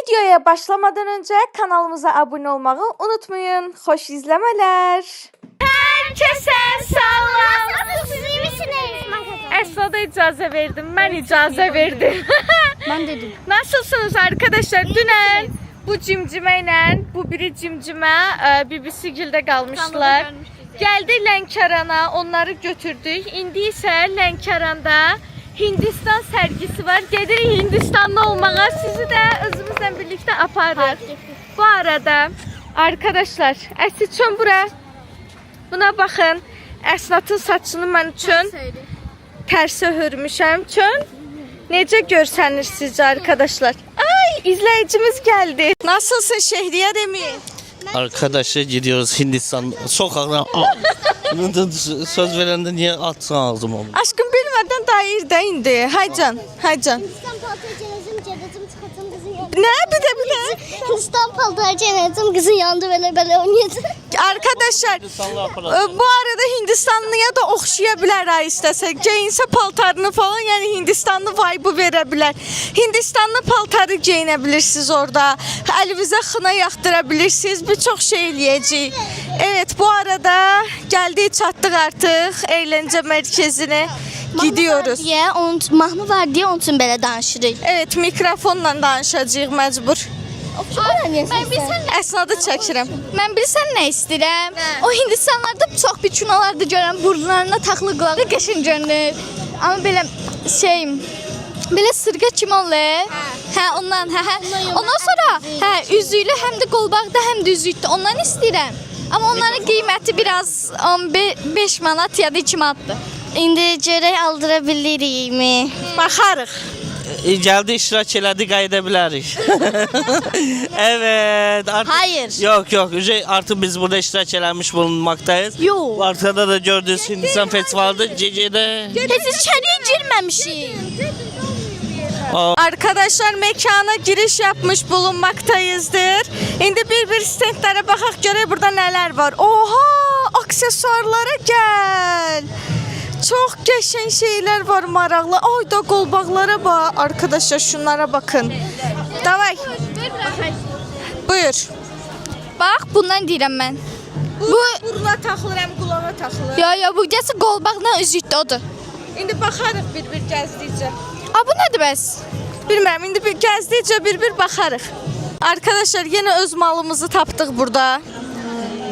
Videoya başlamadan önce kanalımıza abone olmayı unutmayın. Hoş izlemeler. Herkese selam. Siz iyi misiniz? Esra da icazə verdim. Ben icazə verdim. Ben dedim. Nasılsınız arkadaşlar? Dünən bu cimcimeyle, bu biri cimcime BBC Gil'de kalmışlar. Geldi Lənkərana, onları götürdük. İndi isə Lənkəranda Hindistan sergisi var. Gedirik Hindistanlı olmağa. Sizi de özümüzle birlikte aparır. Bu arada arkadaşlar, Əsçön bura. Buna bakın. Əsnatın saçını mən üçün tərsə hörmüşəm. Çön. Necə görsənir sizce arkadaşlar? Ay, izleyicimiz geldi. Nasılsın Şehriye Remi? Arkadaşlar gidiyoruz Hindistan sokaklarına. Söz verende niye atsın aldım onu? Aşkım bilmeden dair de indi. Haycan, haycan. Hindistan paltar cenazım cenadım çıkartım kızı yandı. Ne bir de bir de. Hindistan paltar cenazım kızı yandı böyle oynuyordu. Arkadaşlar bu arada Hindistanlıya da oxşaya ha istəsək. Geyinsə paltarını falan, yani Hindistanlı vibe verə Hindistanlı paltarı geyinə bilirsiniz orada. Əlinizə xına yaxdırabilirsiniz. Birçok şey eləyəcəyik. Evet, bu arada geldik, çatdıq artıq eğlence merkezine. Gidiyoruz. Mahnı var diye onun için böyle danışırıq. Evet, mikrofonla danışacağıq məcbur. Əsnadı çəkirəm. Mən bilsən nə istəyirəm? O Hindistanlarda çox biçunalarda görən burunlarına taxılı qulağı qəşəng görünür. Amma belə sırğa kimi olur. Ondan. Ondan sonra üzüklü həm də qolbaqda, həm də üzükdə. Ondan istəyirəm. Amma onların qiyməti biraz 5 manat ya da 2 manatdır. İndi görək aldıra bilirikmi? Baxarıq. Geldi iştirak elədi kaydedebiliriz. Evet. Artık, Hayır. Yok. Artık biz burada iştirak eləmiş bulunmaktayız. Yok. Arkada da gördüğünüz Hindistan Festivali'de CC'de. Biz içəriyə girməmişik. Arkadaşlar mekana giriş yapmış bulunmaktayızdır. Şimdi bir stendlere bakak, görək burada neler var. Oha, aksesuarlara gel. Çok geçen şeyler var maraqlı. Ay da qolbaqlara bak. Arkadaşlar şunlara bakın. Davay. Buyur. Bax, bundan deyirəm mən. Bu buruna taxılır, həm qulağa taxılır. Yo, bu gəsə qolbaqla üzükdə odur. İndi baxarıq bir gəzdikcə. Bu nədir bəs? Bilmem, indi bir gəzdikcə bir baxarıq. Arkadaşlar yine öz malımızı tapdıq burada.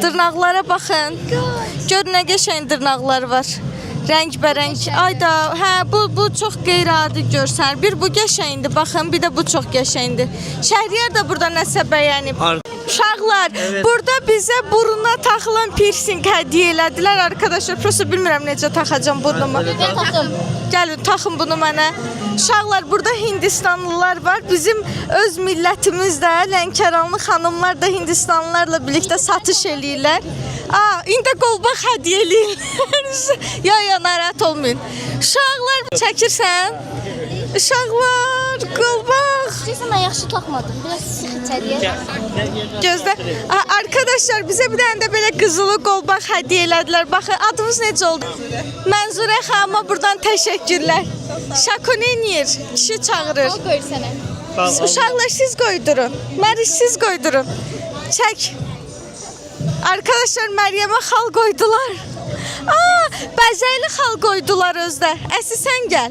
Dırnaqlara bakın. Gör nə qəşəng dırnaqlar var. Rəngbərəng. Ayda, bu çox qeyri-adi görsənir. Bir bu qəşəngdir, baxın, bir də bu çox qəşəngdir. Şəhriyar da burada nəsə bəyənib. Uşaqlar, burada bizə buruna taxılan piercing hədiyyə elədilər arkadaşlar. Prosta bilmirəm necə taxacam burnumu. Gəlin, taxın bunu mənə. Uşaqlar, burada Hindistanlılar var. Bizim öz millətimiz də, Lənkəranlı xanımlar da Hindistanlılarla birlikdə satış eləyirlər. İndi qolbaq hədiyyə eləyirlər. Ya, narahat olmayın. Uşaqlar, çəkirsən? Uşaqlar, qolbaq. Deyirsən mən yaxşı taxmadım. Biraz sıx içəriyə. Gözlə. Arkadaşlar, bize bir tane de böyle qızılı qolbaq hədiyyə elədilər. Baxın, adımız necə oldu? Mənzurə xanıma buradan təşəkkürlər. Şakonenir, kişi çağırır. Qoyur sənə. Uşaqlar, siz qoydurun. Məriş, siz qoydurun. Çək. Arkadaşlar, Məryəmə xal qoydular. Bəzəkli xal qoydular özdə. Əsi, sən gəl.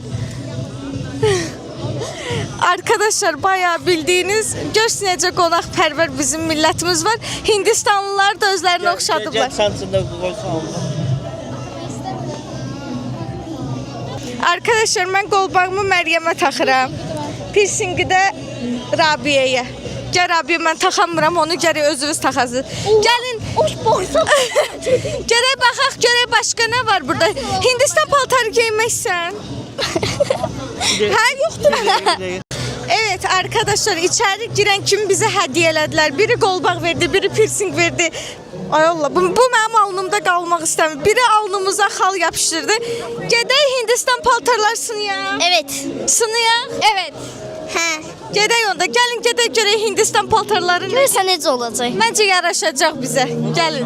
Arkadaşlar, bayağı bildiğiniz, görsün necə qonaqpərvər bizim millətimiz var. Hindistanlılar da özlərini oxşadıblar. Arkadaşlar, mən qolbağımı Məryəmə taxıram. Piercingi də Rabiyyəyə. Gəl Rabiyə, mən taxamıram, onu gərək özünüz taxasınız. Gəlin. Gərək baxaq, görək başqa nə var burada. Hindistan paltarı geyinməksən. Yoxdur. Evet arkadaşlar, içeri giren kim bize hediye elədilər. Biri qolbaq verdi, biri piercing verdi. Ay Allah, bu mənim alnımda qalmaq istəmir. Biri alnımıza xal yapıştırdı. Gedək Hindistan paltarlar sınıyaq. Evet. Sınıyaq. Evet. Gedək onda. Gəlin gedək görək Hindistan paltarları. Görürsən necə olacaq? Məncə yaraşacaq bizə. Gəlin.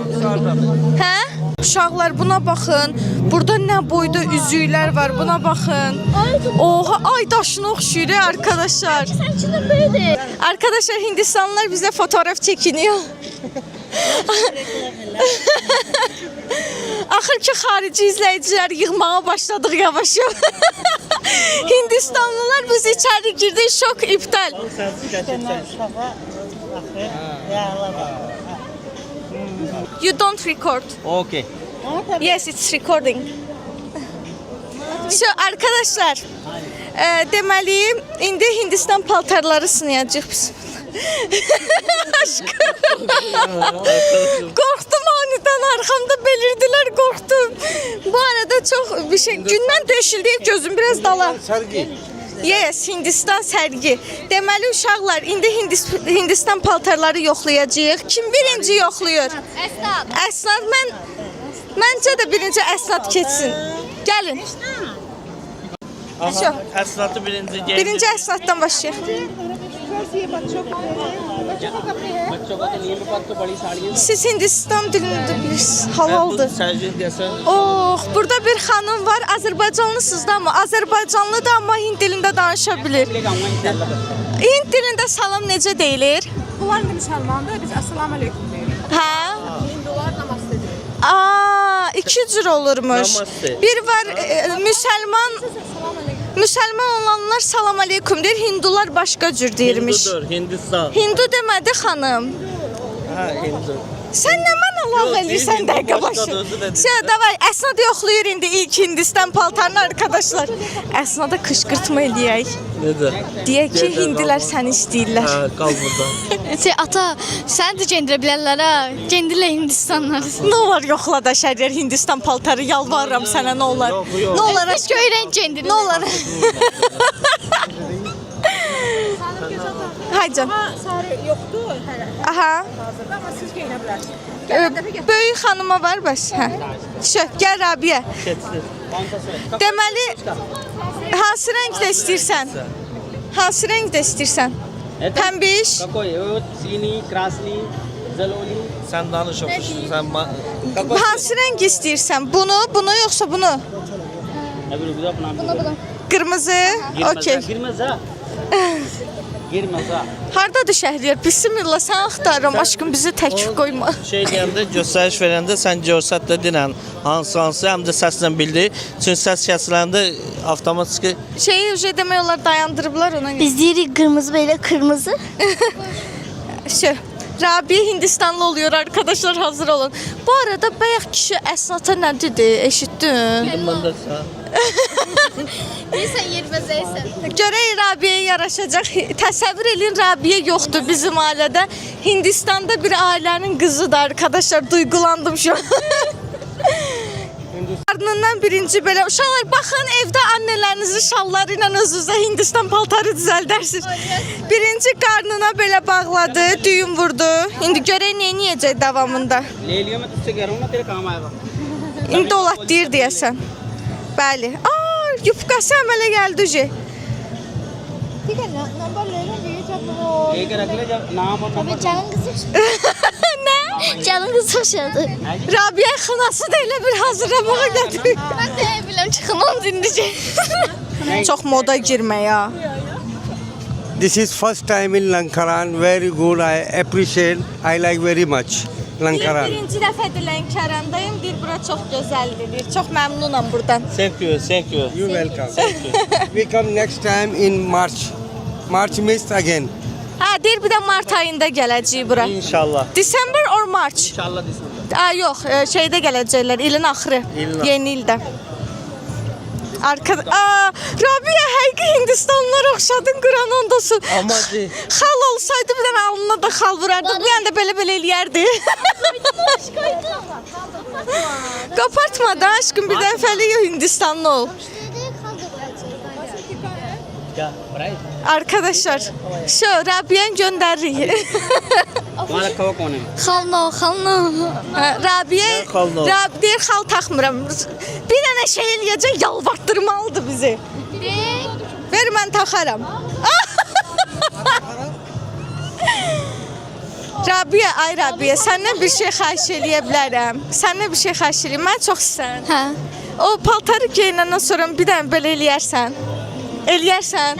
Uşaqlar buna baxın. Burada nə boyda üzüklər var. Buna baxın. Oha, ay daşına oxşuyur arkadaşlar. Saçının böyledir. Arkadaşlar Hindistanlılar bize fotoğraf çekiniyor. Axır ki xarici izləyicilər yığmağa başladıq yavaş-yavaş. Hindistanlılar biz içəri girdik, şok iptal. You don't record. Okay. Yes, it's recording. So arkadaşlar, deməli indi Hindistan paltarları sınayacağıq biz. Aşkım. Korktum aniden arkamda belirdiler korktum. Bu arada çok bir şey gündən döşüldü gözüm biraz dala. Sergi. Yes, Hindistan sərgi. Deməli uşaqlar indi Hindistan paltarları yoxlayacağıq. Kim birinci yoxlayır? Əsnad. Əsnad məncə də birinci Əsnad keçsin. Gəlin. Şu. Əsnatı birinci geldi. Birinci Əsnaddan başlayaq. Siz Hindistan dilini de bilirsiniz. Halaldır. Sergi desen. Oh, burada bir xanım var. Azərbaycanlısınız da amma Azərbaycanlı da amma Hind dilində danışa bilir. Hind dilində salam necə deyilir? Bunlar da müsəlmandır, biz Assalamu aleykum deyirik. Hə? Hindular namaste deyir. Aa, iki cür olurmuş. Namaste. Bir var müsəlman olanlar salam aleykum deyir, Hindular başqa cür deyirmiş. Hindudur, Hindistan. Hindu demədi xanım. Ha, Hindu. Sən nə mən Allah Yox, eləyirsən Hindu dəqiqə başqa başı. dözdü dedi. Şey, davay, Əsnad yoxlayır indi ilk Hindistan paltarını arkadaşlar. Əsnada qışqırtma eləyək. Nedir? Deyək ki, Gedə hindilər qal. səni istəyirlər. Ha, kal burada. Şey, ata, sən də gendirə bilərlər ha. Gendirlə Hindistanlar. Nə olar yoxla da şəhər Hindistan paltarı, yalvarıram sənə nə olar. Yox, yox. Nə olar Heç görən gendirlə. Nə olar? Haycan. Ha, sarı yoxdur hələ Aha. hazırda, amma siz geyinə bilərsiniz. Böyük xanıma var bəs. Hə. Şö, gəl Rabiyə. Keçsin. Deməli hansı rəngdə istəyirsən? Hansı rəngdə istəyirsən? Pəmbiş. Kakoi, sini, krasni, zaloli. Sen danış oxusun. Sen Hansı rəng istəyirsən? Bunu yoxsa bunu? Abi bu da apna. Qırmızı. Okey. Girmez ha. Girmez ha. Hardadır Şəhriyar? Bismillah, sən axtarıram. Aşkım bizi tək qoyma. şey deyəndə, göstəriş verəndə sən görsət də dinən hansı həm də səslə bildi. Çünki səs kəsiləndə avtomatik Şeyi ücə demək olar dayandırıblar ona görə. Biz deyirik qırmızı böyle kırmızı. Şey, Rabiə Hindistanlı oluyor arkadaşlar, hazır olun. Bu arada bayaq kişi Əsnata nə dedi? Eşitdin? məndə sən. Sən yerbəzəysən. Görək Rabiəyə yaraşacaq. Təsəvvür edin, Rabiə yoxdur bizim ailədə. Hindistanda bir ailənin qızıdır arkadaşlar. Duygulandım şu an. Qarnından birinci belə. Uşaqlar baxın, evdə annələrinizin şalları ilə özünüzə Hindistan paltarı düzəldərsiniz. Birinci qarnına belə bağladı, düyün vurdu. İndi görək nə edəcək davamında. ले लियो मैं तुझसे कह रहा हूँ ना तेरे काम आएगा. İndi dolat deyir deyəsən. Bəli. Aa, yufqası əmələ gəldi ucu. लेके रख ले जब नाम और number. Canın kızı. Nə? Canın kızı hoşladı. Rabiə xınası da elə bir hazırlamağa gətirir. Mən də biləm çıxımam dinləyəcək. Çox moda girmək ya. This is first time in Lankaran. Very good. I appreciate. I like very much Lankaran. Birinci dəfədir Lənkərandayım. Deyir, bura çox gözəldir. Deyir, çox məmnunam buradan. Thank you, thank you. You welcome. We come next time in March. March missed again. Hə, deyir bir də mart ayında gələcəyik bura. İnşallah. December or March? इंशाल्लाह this Aa, yox, şeydə gələcəklər, ilin axırı. İlin Yeni ildə. Rabiə, həqiqi Hindistanlılara oxşadın, Quran ondasın. Amma deyil. Xal olsaydı bir dənə alnına da xal vurardı. Bu yanda belə eləyərdi. Qapartma da aşkım, bir dəfəlik Hindistanlı ol. क्या price Arkadaşlar, şu Rabiə'ni göndəririk. वहाँ रखा हुआ कौन है Xalno. Rabiə, xalno? deyir xal taxmıram. Bir dənə şey eləyəcək, yalvartdırmalıdır bizi. Ver mən taxaram. Rabia, ay Rabia, səndən bir şey xahiş eləyə bilərəm. Səndən bir şey xahiş eləyim. Mən çox istəyirəm. Hə. O paltarı geyinəndən sonra bir dənə belə eləyərsən. Eləyərsən.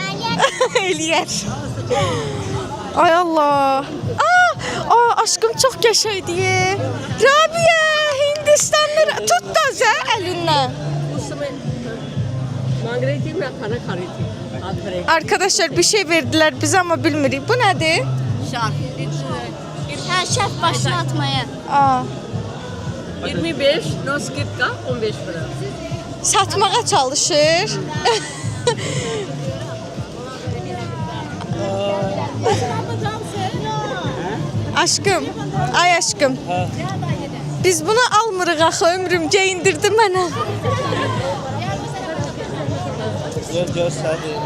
Eləyər. Ay Allah. Aşkım çox qəşəngdir. Rabia, Hindistanlı. Tut da zə əlindən. Mangreti mi kana kariti? Arkadaşlar bir şey verdiler bize ama bilmirik. Bu nedir? Hə, şərt başına atmaya. Aa, 25, no skidka 15 lira. satmağa çalışır. Aşkım, ay aşkım. Biz bunu almırıq axı, ömrüm geyindirdi mənə.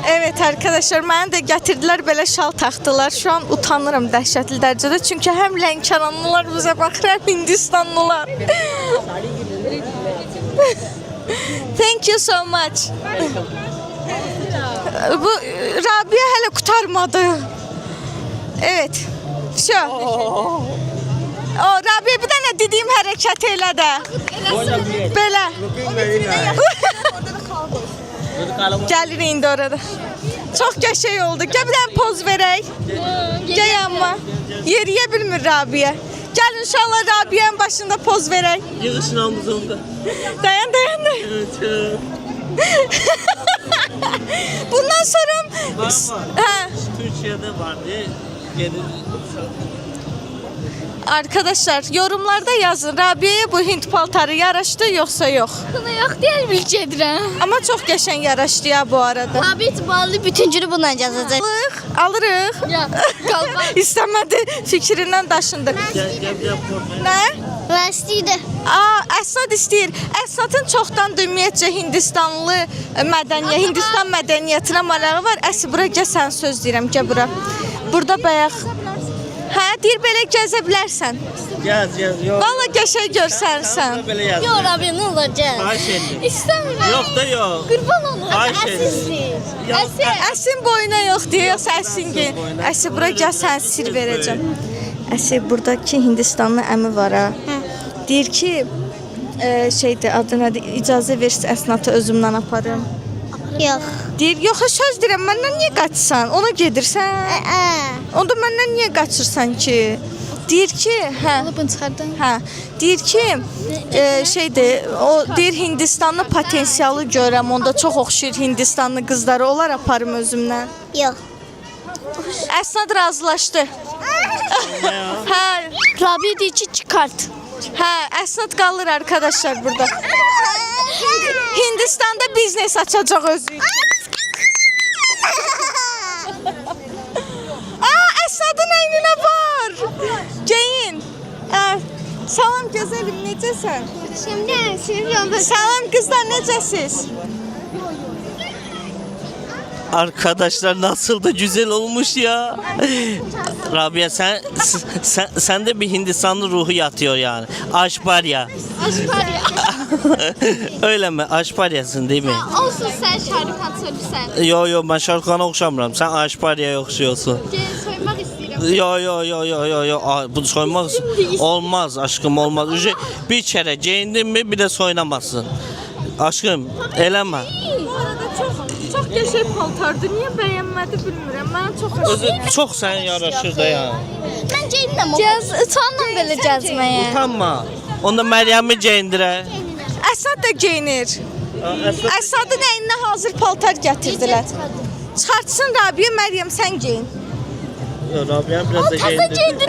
Evet arkadaşlar, mənə də gətirdilər belə şal taxtılar. Şu an utanıram dəhşətli dərəcədə. Çünki həm Lənkəranlılar bizə baxır, həm Hindistanlılar. Thank you so much. Bu Rabia hələ qurtarmadı. Evet. Şu. O Rabia bir dənə dediyim hərəkət elə də. Belə. Looking very nice. Gəlir indi orada. Çox qəşəng oldu. Gəl bir dənə poz verək. Gəl amma. Yeriyə bilmir Rabia. Gəl inşallah Rabia'nın başında poz verək. Yığışınamız oldu. Dayan. Evet. Bundan sonra... Var. Hə. Türkiye'de vardı. Gelir. Arkadaşlar yorumlarda yazın. Rabia'ya bu Hint paltarı yaraşdı yoxsa yox. Buna yox deyil bilgi edirəm. Amma çox qəşəng yaraşdı ya bu arada. Abi itibarlı bütüncülü bundan yazacak. Alırıq. Ya, qalmaq. İstəmədi, fikrindən daşındı. Gel. Nə? Üniversitede. Əsad istəyir. Əsadın çoxdan ümumiyyətcə Hindistanlı Hindistan mədəniyyətinə marağı var. Əsi bura gəl, sən söz deyirəm, gəl bura. Burada bayaq. Hə, deyir belə gəzə bilərsən. Gez. Yok. Valla qəşəng görsənsən. Böyle yaz. Yok abi ne olacak? Xahiş edim. İstəmirəm. Yok da yok. Qurban olum. Xahiş edim. Əsin boyuna yox deyə, yoxsa əsin gel. Əsi bura gəl, sən sir verəcəm. Əsi buradakı Hindistanlı əmi var ha. Deyir ki, şeydir, adı nədir, icazə versə əsnatı özümdən aparım. Yok. Deyir, yox, söz deyirəm, məndən niyə qaçırsan? Ona gedirsən. Onda məndən niyə qaçırsan ki? Deyir ki, Bunu çıxardın. deyir ki, şeydir, o deyir Hindistanlı potensialı görəm, onda çox oxşayır Hindistanlı qızları, onlar aparım özümdən. Yok. Əsnad razılaşdı. Hə, Rabi deyir ki, çıxart. Əsnad qalır arkadaşlar burada. Hindistanda biznes açacaq özü üçün. Əsnadın əyninə var. Geyin. Salam gözəlim, necəsən? Şimdi Salam qızlar, necəsiz? Arkadaşlar nasıl da güzel olmuş ya. Rabia sende bir Hindistanlı ruhu yatıyor yani. Aşparya. Aşparya. Öyle mi? Aşparyasın değil mi? Olsun sən Şarukan söylüsən. Yo ben Şarkan'a okşamıram. Sen Aşparya'ya okşuyorsun. Gel soymaq istəyirəm. Yo. Bu soymak olmaz aşkım, olmaz. Bir kere giyindin mi bir de soyunamazsın. Aşkım eleme. Bu arada çox qəşəng paltardır. Niyə bəyənmədi bilmirəm. Mənə çox xoşdur. Çok sen yaraşır da ya. ben giyinmem. Gəz, utanla belə gəzməyə. Utanma. Onda Meryem'i giyindire. Əsad da geyinir. Əsadın əyninə hazır paltar gətirdilər. Çıxartsın Rabia, Məryəm sən geyin. Rabia biraz da giyindir.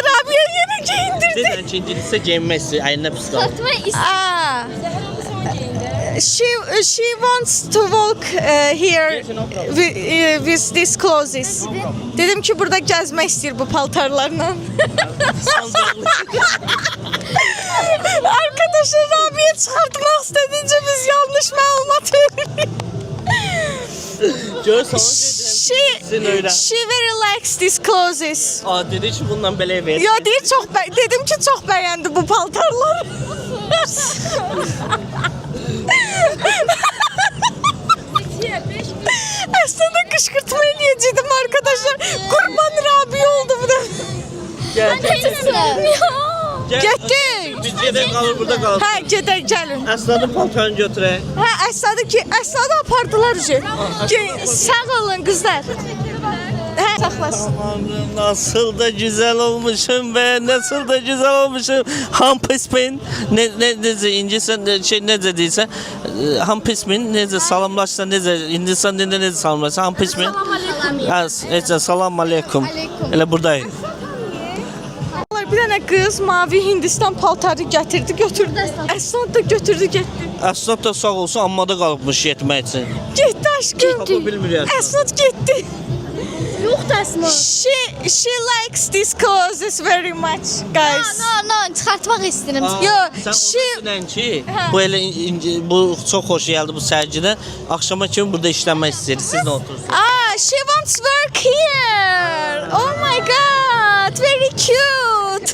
Rabia yeni giyindirdi. Neden giyindirirse giyinmesi. Eline pısla. Fatma She wants to walk here with these clothes. Dedim ki burada gəzmək istəyir bu paltarlarla. Arkadaşlar Rabia çıxartmaq istədince biz yanlış məlumat verdik. She very likes these clothes. Dedi ki bundan belə ver. Ya deyir dedim ki çok beğendi bu paltarları. Aslında kışkırtma eləyəcəkdim arkadaşlar. Kurban Rabia oldu bu da. Gel. Getdik. Biz gedək qalır, burada qalır. Hə, gedək, gəlin. Əsladın paltarını götürək. Hə, Əsladı apardılar ki. Sağ olun qızlar. Hə, saxlasın. Aman, nasıl da güzel olmuşum be, nasıl da güzel olmuşum. Hampismin, necə İngilizcə necə deyirsən, hampismin necə salamlaşsa necə, Hindistan dilində necə salamlaşsa, hampismin. Hə, salam aleykum. Elə buradayım. Bir dənə qız mavi Hindistan paltarı gətirdi, götürdü. Əslad da götürdü, getdi. Əslad da sağ olsun, amma da qalıbmış getmək üçün. Getdi aşkım. Tapa bilmir yəni. Əslad getdi. Yoxdur əsmə. She likes these clothes very much, guys. No, çıxartmaq istəyirəm. Yo, Sən ki, bu elə bu çox xoş gəldi bu sərgidə. Axşama kimi burada işləmək istəyir. Siz nə oturursunuz? She wants work here. Oh my god, very cute.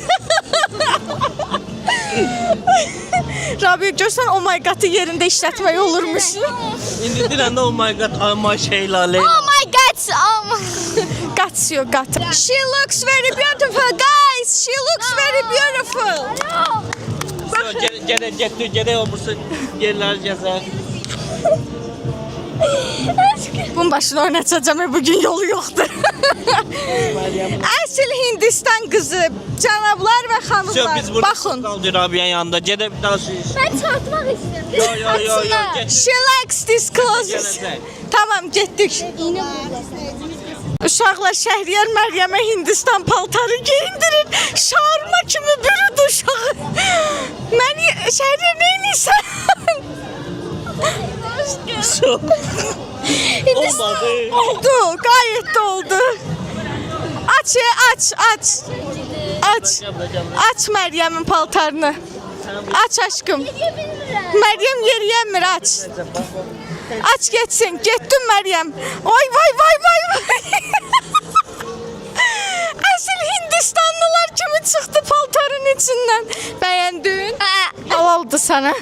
Rabia görsən oh my god'ı yerində işlətmək olurmuş. İndi deyəndə oh my god, amma şeylə Leyla. Oh my god. Guts your gut. She looks very beautiful, guys. She looks very beautiful. Gedək o bursa yerləri gəzər. Bunun başına oynatacağım bugün yolu yoktur. Əsl Hindistan qızı, cənablar və xanımlar. Biz burada Baxın. qaldı Rabia'nın yanında. Gedək bir daha şey. Mən çıxartmaq istəyirəm. Yo. She likes these clothes. Tamam, getdik. Uşaqlar Şəhriyar Məryəmə Hindistan paltarı giyindirir. Şarma kimi bürüdü uşağı. Məni Şəhriyar neynirsən? Olmadı. Oldu, gayet de oldu. Aç. Aç Meryem'in paltarını. Aç aşkım. Meryem yeriyemir, aç. Aç geçsin. Gittim Meryem. Vay. Asil Hindistanlılar kimi çıktı paltarın içinden. Beğendin? Halaldı sana.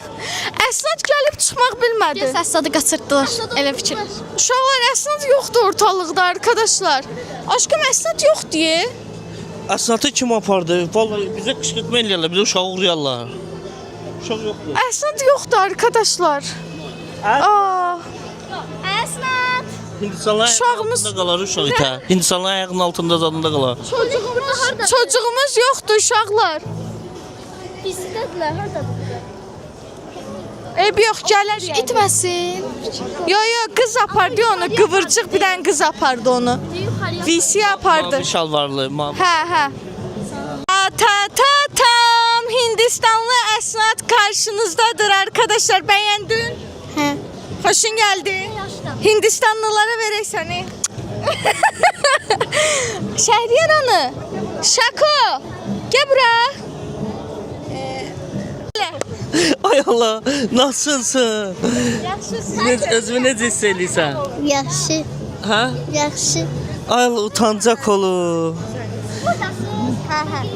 Əsnad gəlib çıxmaq bilmədi. Gəl Əsladı qaçırtdılar. Elə fikir. Uşaqlar Əsnad yoxdur ortalıqda arkadaşlar. Aşkım Əsnad yox deyə. Əsnatı kim apardı? Vallahi bizə qışqırtma eləyirlər, bizə uşağı vuruyarlar. Uşaq yoxdur. Əsnad yoxdur arkadaşlar. Aa, Əsnad. Hindistanlar Uşağımız- altında qalar uşaq itə. Hindistanlar ayağının altında zadında qalar. çocuğumuz yoxdur uşaqlar. Bizdədirlər, hardadır? Eybi yox, gələr. İtməsin. Yo, qız apardı onu. Qıvırcıq bir dənə qız apardı onu. VC apardı. Mavi şalvarlı, mavi. Hə. Tam Hindistanlı Əsnad karşınızdadır arkadaşlar. Bəyəndin? Hə. Xoşun gəldi. Hindistanlılara verək səni. Şəhriyar anı. Şako. Gəl bura. Ay Allah, nasılsın? Özünü necə hiss edirsən? Yaxşı, Hə? yaxşı. Ay Allah, utancaq olur. Hə.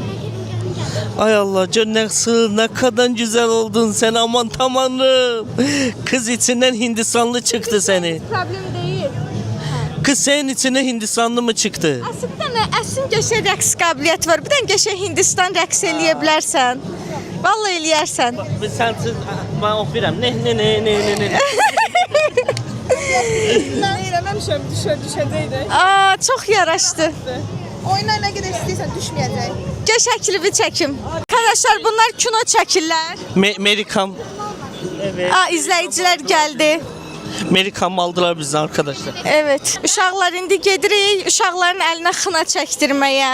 Ay Allah, gör ne kadar güzel oldun sen, aman tanrım. Kız içinden Hindistanlı çıktı seni. Problem deyil. Kız senin içine Hindistanlı mı çıktı? Əsl bir dənə əslin qəşəng rəqs qabiliyyət var. Bir dənə qəşəng Hindistan rəqs eləyə bilərsən. Vallahi eləyərsən. Biz sensiz, ben oxuyuram. Ne. Eləməmişəm, düşəcəkdi. Aa, çox yaraşdı. Oyuna nə qədər istəyirsən düşməyəcək. Gəl şəklimi çəkim. Arkadaşlar bunlar kino çəkirlər. Merikam. Evet. Aa, izləyicilər gəldi. Merikam aldılar bizden arkadaşlar. Evet. Uşaqlar indi gedirik uşaqların əlinə xına çəkdirməyə.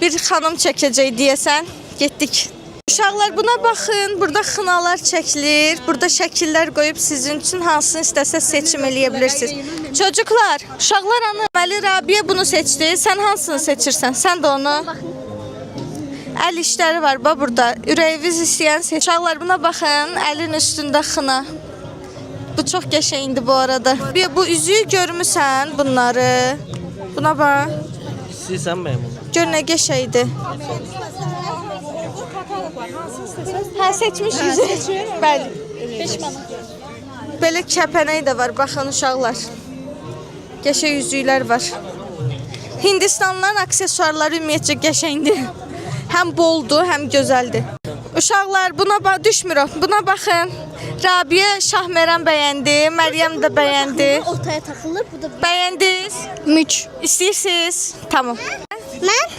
Bir xanım çəkəcək deyəsən. Getdik. Uşaqlar buna baxın. Burada xınalar çəkilir. Burada şəkillər qoyub sizin üçün hansını istəsə seçim eləyə bilirsiniz. Çocuklar, uşaqlar anı. Məli Rabia bunu seçdi. Sən hansını seçirsən? Sən də onu. Əl işləri var bax burada. Ürəyiniz istəyən seç. Uşaqlar buna baxın. Əlin üstündə xına. Bu çox qəşəngdir bu arada. Bu üzüyü görmüsən bunları. Buna bax. İstəyirsən mənim onu. Gör nə qəşəngdir. Hə, seçmiş yüzü. Bəli. 5 manat. Belə kəpənək də var, baxın uşaqlar. Qəşəng yüzüklər var. Hindistanlıların aksesuarları ümumiyyətcə qəşəngdir. Həm boldur, həm gözəldir. Uşaqlar düşmür o. Buna baxın. Rabiyə Şahmeran bəyəndi, Məryəm də bəyəndi. Ortaya takılır. Bu da Bəyəndiniz? Müç. İstəyirsiniz? Tamam. ben.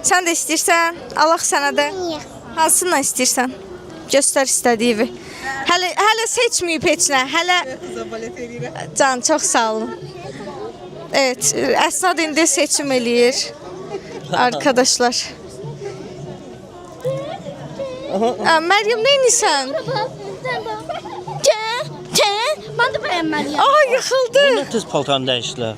Sən də istəyirsən? Allah sənə də. Niye? Hansını istəyirsən? Göstər istədiyi. Hələ seçməyib heç nə. Hələ Can, çox sağ olun. Evet, Əsnad indi seçim eləyir. Arkadaşlar. Məryəm, nə edirsən? Ben de beğenmeliyim. Aa, yıxıldı. Ne tez paltarını değiştiler.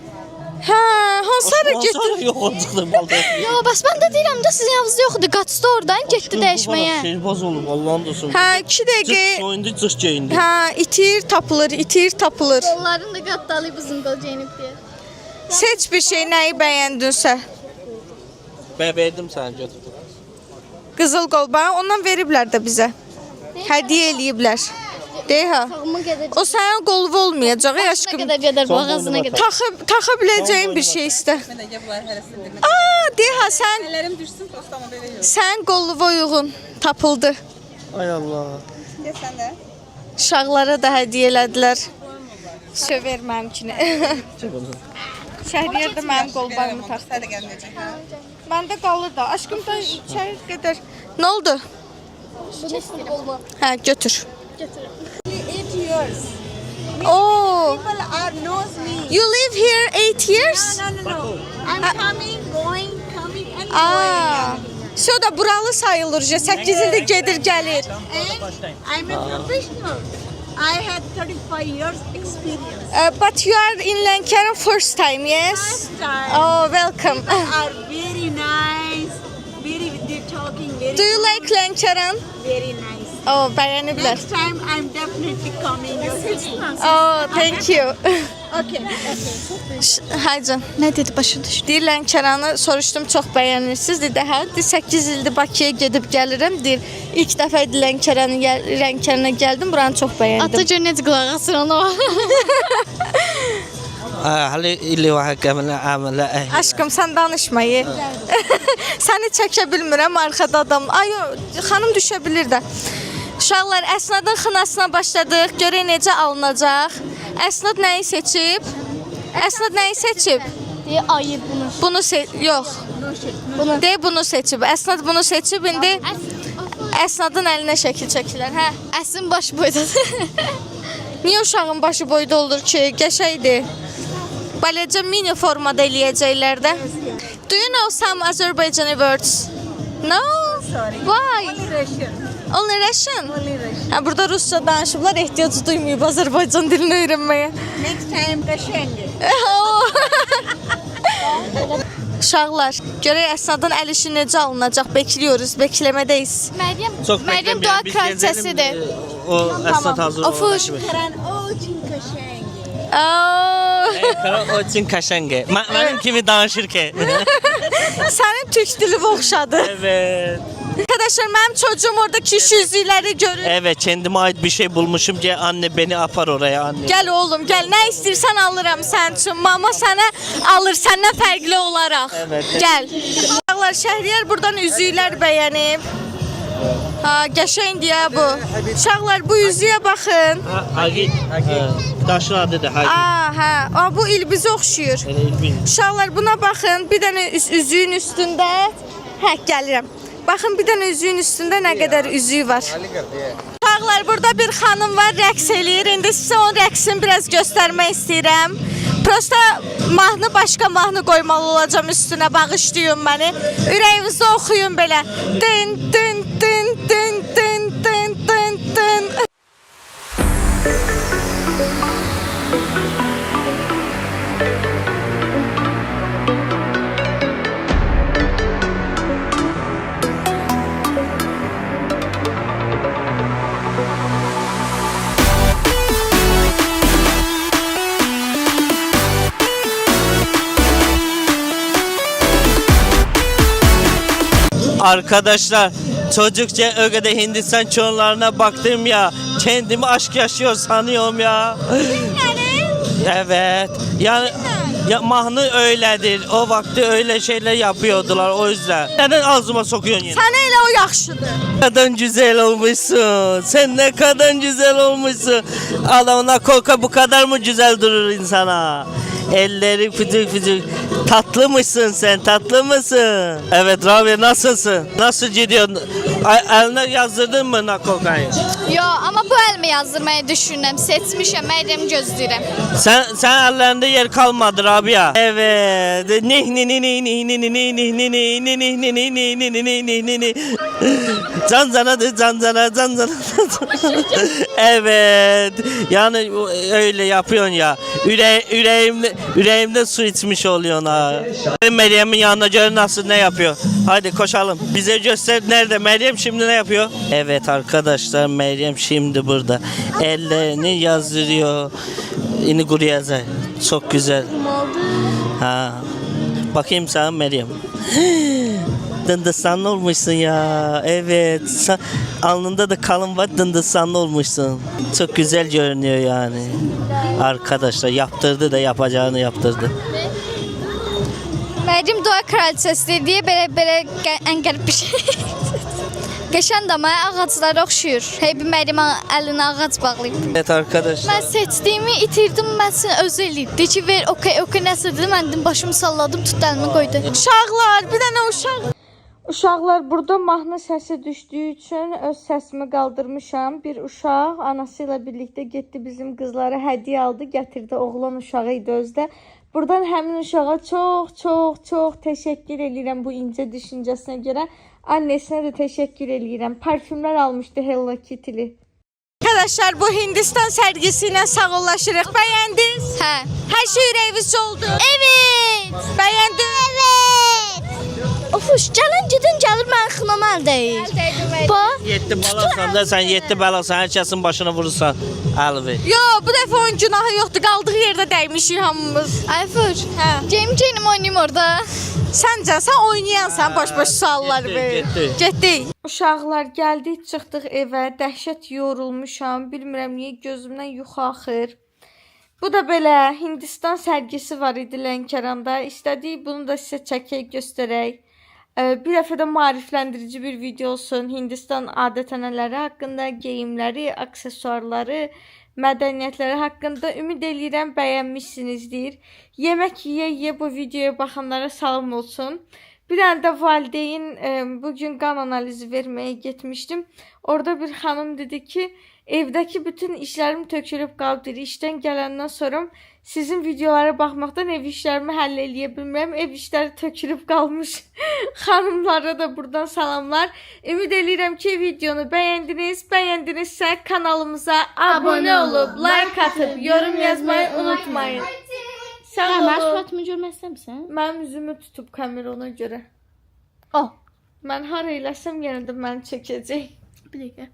Hə, hansı ara getdi? Sonra yok çıktı paltar. Yo, bəs mən də deyirəm də sizin yanınızda yoxdur. Qaçdı oradan, getdi dəyişməyə. Şeybaz olub Allah'ın dostum. Hə, 2 Cık dəqiqə. soyundu cık geyindi. Hə, itir tapılır, itir tapılır. Onların da qattalı bizim qol geyinib deyə. Seç bir şey, nəyi bəyəndinsə. Ben verdim sana götürdüm. Qızıl qolba, ondan veriblər də bizə. Hədiyyə eləyiblər. Deyək ha. Takımı gedeceğim. O sənin qolvu olmayacaq, Nə aşkım. qədər gedər, boğazına gedər. Taxa biləcəyin bir şey istə. Aa, deyək ha, Ellerim düşsün posta ama böyle yok. sən qolluva uyğun tapıldı. Ay Allah. Gel sen de. Uşaqlara da hədiyyə elədilər. Söver mənimkini. Şəhriyar da mənim qolbağımı taxdı. Sen de gelmeyecek. Məndə qalır da. Aşkım da içəri qədər. Nə oldu? Bunu istiyorum. Hə, götür. 8 years. Oo, People are knows me. you live here 8 years? No. I'm coming, going, coming and Aa. So da buralı sayılır. 8 ildir gedir gəlir. And I'm a professional. I had 35 years experience. But you are in Lənkəran first time, yes? First time. Oh, welcome. Are very nice. Very they're talking very Do you like Lənkəran? very nice. Oh, bəyəniblər. Next time I'm definitely coming. Oh, thank you. Okay. Haycan. Nə dedi, başa düşdü. Deyir Lənkəranı soruşdum, çox bəyənirsiniz. Dedi, hə, 8 ildir Bakıya gedib gəlirəm. Deyir, ilk dəfə idi Lənkərana gəldim, buranı çox bəyəndim. Ata gör necə qulaq asır ona. Hali illi vaxtı qəmlə əmələ Aşkım, sən danışmayı. Səni çəkə bilmirəm, arxada adam. Ay, xanım düşə bilir də. Uşaqlar, Əsnadın xınasına başladıq. Görək necə alınacaq. Əsnad nəyi seçib? Əsnad nəyi seçib? Deyə ayıb bunu. Bunu yox. Bunu. De bunu seçib. Əsnad bunu seçib. İndi Əsnadın əlinə şəkil çəkilər. Hə. Əsin baş boydadır. Niyə uşağın başı boyda olur ki? Qəşəydir. Balaca mini formada eləyəcəklər də. Do you know some Azerbaijani words? No? Sorry. Why? Only Russian. Only Russian? Only Russian. Ha, burada Rusça danışıblar, ehtiyacı duymayıb Azərbaycan dilini öyrənməyə. Next time Kashengi. Uşaqlar, görək Əsnadın əl işi necə alınacaq? Bekliyoruz, bekləmədəyiz. Məryəm dua kraliçəsidir. O əsnad hazır O fuş. Karan очень Kashengi. O için kaşenge. Benim kimi danışır ki. Sənin türk dili oxşadı. Evet. Arkadaşlar, mənim çocuğum orada kişi yüzükləri görür. Evet, kendime ait bir şey bulmuşum ki anne beni apar oraya anne. Gəl oğlum, gəl. Nə istəyirsən alıram sən üçün. Mama sənə alır, səndən fərqli olaraq. Evet. Gəl. Uşaqlar, Şəhriyar buradan üzüklər bəyənib. Ha, qəşəngdir ya bu. Uşaqlar, bu üzüyə baxın. Hagi. Daşın adı da Hagi. Aa, hə. Aa, bu ilbizə oxşuyur. Hele ilmin. Uşaqlar, buna baxın. Bir dənə üzüyün üstündə. Hə, gəlirəm. Baxın, bir dənə üzüyün üstündə nə qədər üzüyü var. Uşaqlar, burada bir xanım var, rəqs eləyir. İndi sizə onun rəqsini biraz göstərmək istəyirəm. Prosta mahnı, başqa mahnı qoymalı olacağım üstünə, bağışlayın məni. Ürəyinizdə oxuyun belə. Dın, dın, dın, dın, dın, dın, dın, dın. Arkadaşlar çocukça ögede Hindistan çöllerine baktım ya, kendimi aşk yaşıyor sanıyorum ya. Evet. Yani Ya mahnı öyledir. O vakti öyle şeyler yapıyordular o yüzden. Neden ağzıma sokuyorsun yine? Sənə elə o yaxşıdır. Ne kadar güzel olmuşsun. Sen ne kadar güzel olmuşsun. Adamına koka bu kadar mı güzel durur insana? Elleri fücük fücük. Tatlı mısın sen? Tatlı mısın? Evet Rabia nasılsın? Nasıl gidiyorsun? Eline yazdırdın mı nakokayı? Yo, amma bu əlimi yazdırmayı düşünürəm. Seçmişəm, Məryəm gözləyirəm. Sen ellerinde yer kalmadı Rabia. Evet. Canzanadır canzana canzana. Evet. Yani öyle yapıyorsun ya. Yüreğimde su içmiş oluyorsun ha. Meryem'in yanına göre nasıl ne yapıyor? Hadi koşalım. Bize göster nerede Meryem şimdi ne yapıyor? Evet arkadaşlar Meryem şimdi burada. Ellerini yazdırıyor. İni kuruyacak. Çok güzel. Ha. Bakayım sana Meryem. Dındıstanlı olmuşsun ya. Evet. Alnında da kalın var dındıstanlı olmuşsun. Çok güzel görünüyor yani. Arkadaşlar yaptırdı da yapacağını yaptırdı. Məryəm doğa kraliçəsidir deyə belə ən qərib bir şey. Qəşəng amma ağaclara oxşuyur. Hey bir Məryəm əlinə ağac bağlayıb. Evet arkadaşlar. Mən seçdiyimi itirdim, mən özü eləyib. Ki ver, okey nəsə dedim, mən dedim, başımı salladım, tutdu əlimi qoydu. Uşaqlar, bir dənə uşaq. Uşaqlar burada mahnı səsi düşdüyü üçün öz səsimi qaldırmışam. Bir uşaq anası ilə birlikdə getdi bizim qızlara hədiyyə aldı, gətirdi. Oğlan uşağı idi özdə. Buradan həmin uşağa çox təşəkkür edirəm bu incə düşüncəsinə görə. Annesine de teşekkür edirəm. Parfümler almıştı Hello Kitty'li. Arkadaşlar bu Hindistan sergisiyle sağollaşırıq. Beğendiniz? Hə. Her şey ürəyinizcə oldu. Evet. Beğendiniz? Of, gəlin gedin gəlir mən xınama əldəyik. Bax. 7 balasan da sen 7 balasan herkesin başına vurursan Elvi. Yo, bu dəfə onun günahı yoxdur. Qaldığı yerdə dəymişik hamımız. Ayfur. Hə. Game oynayayım orada. Səncə, sən oynayansan boş-boş sualları ver. Getdik. Uşaqlar gəldik, çıxdıq evə. Dəhşət yorulmuşam. Bilmirəm niyə gözümdən yuxu axır. Bu da belə Hindistan sərgisi var idi Lənkəranda. İstədik bunu da sizə çəkək, göstərək. Bir dəfə də maarifləndirici bir video olsun. Hindistan adət-ənənələri haqqında, geyimləri, aksesuarları, mədəniyyətləri haqqında ümid eləyirəm bəyənmişsinizdir. Yemək yeyə bu videoya baxanlara salam olsun. Bir dənə də valideyn bugün qan analizi verməyə getmişdim. Orada bir xanım dedi ki, evdəki bütün işlərim tökülüb qaldı. İşdən gələndən sonra sizin videolara baxmaqdan ev işlərimi həll eləyə bilmirəm. Ev işləri tökülüb qalmış. Xanımlara da buradan salamlar. Ümid eləyirəm ki, videonu bəyəndiniz. Bəyəndinizsə kanalımıza abunə olub, like atıb, yorum yazmayı unutmayın. Sağ olun. Məşğulatımı görmək istəmirsən? Mənim üzümü tutub kamera ona görə. Al. Mən hara eləsəm yenə də məni çəkəcək. Bir dəqiqə.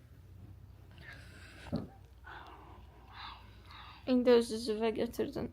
İndi öz üzüvə götürdün.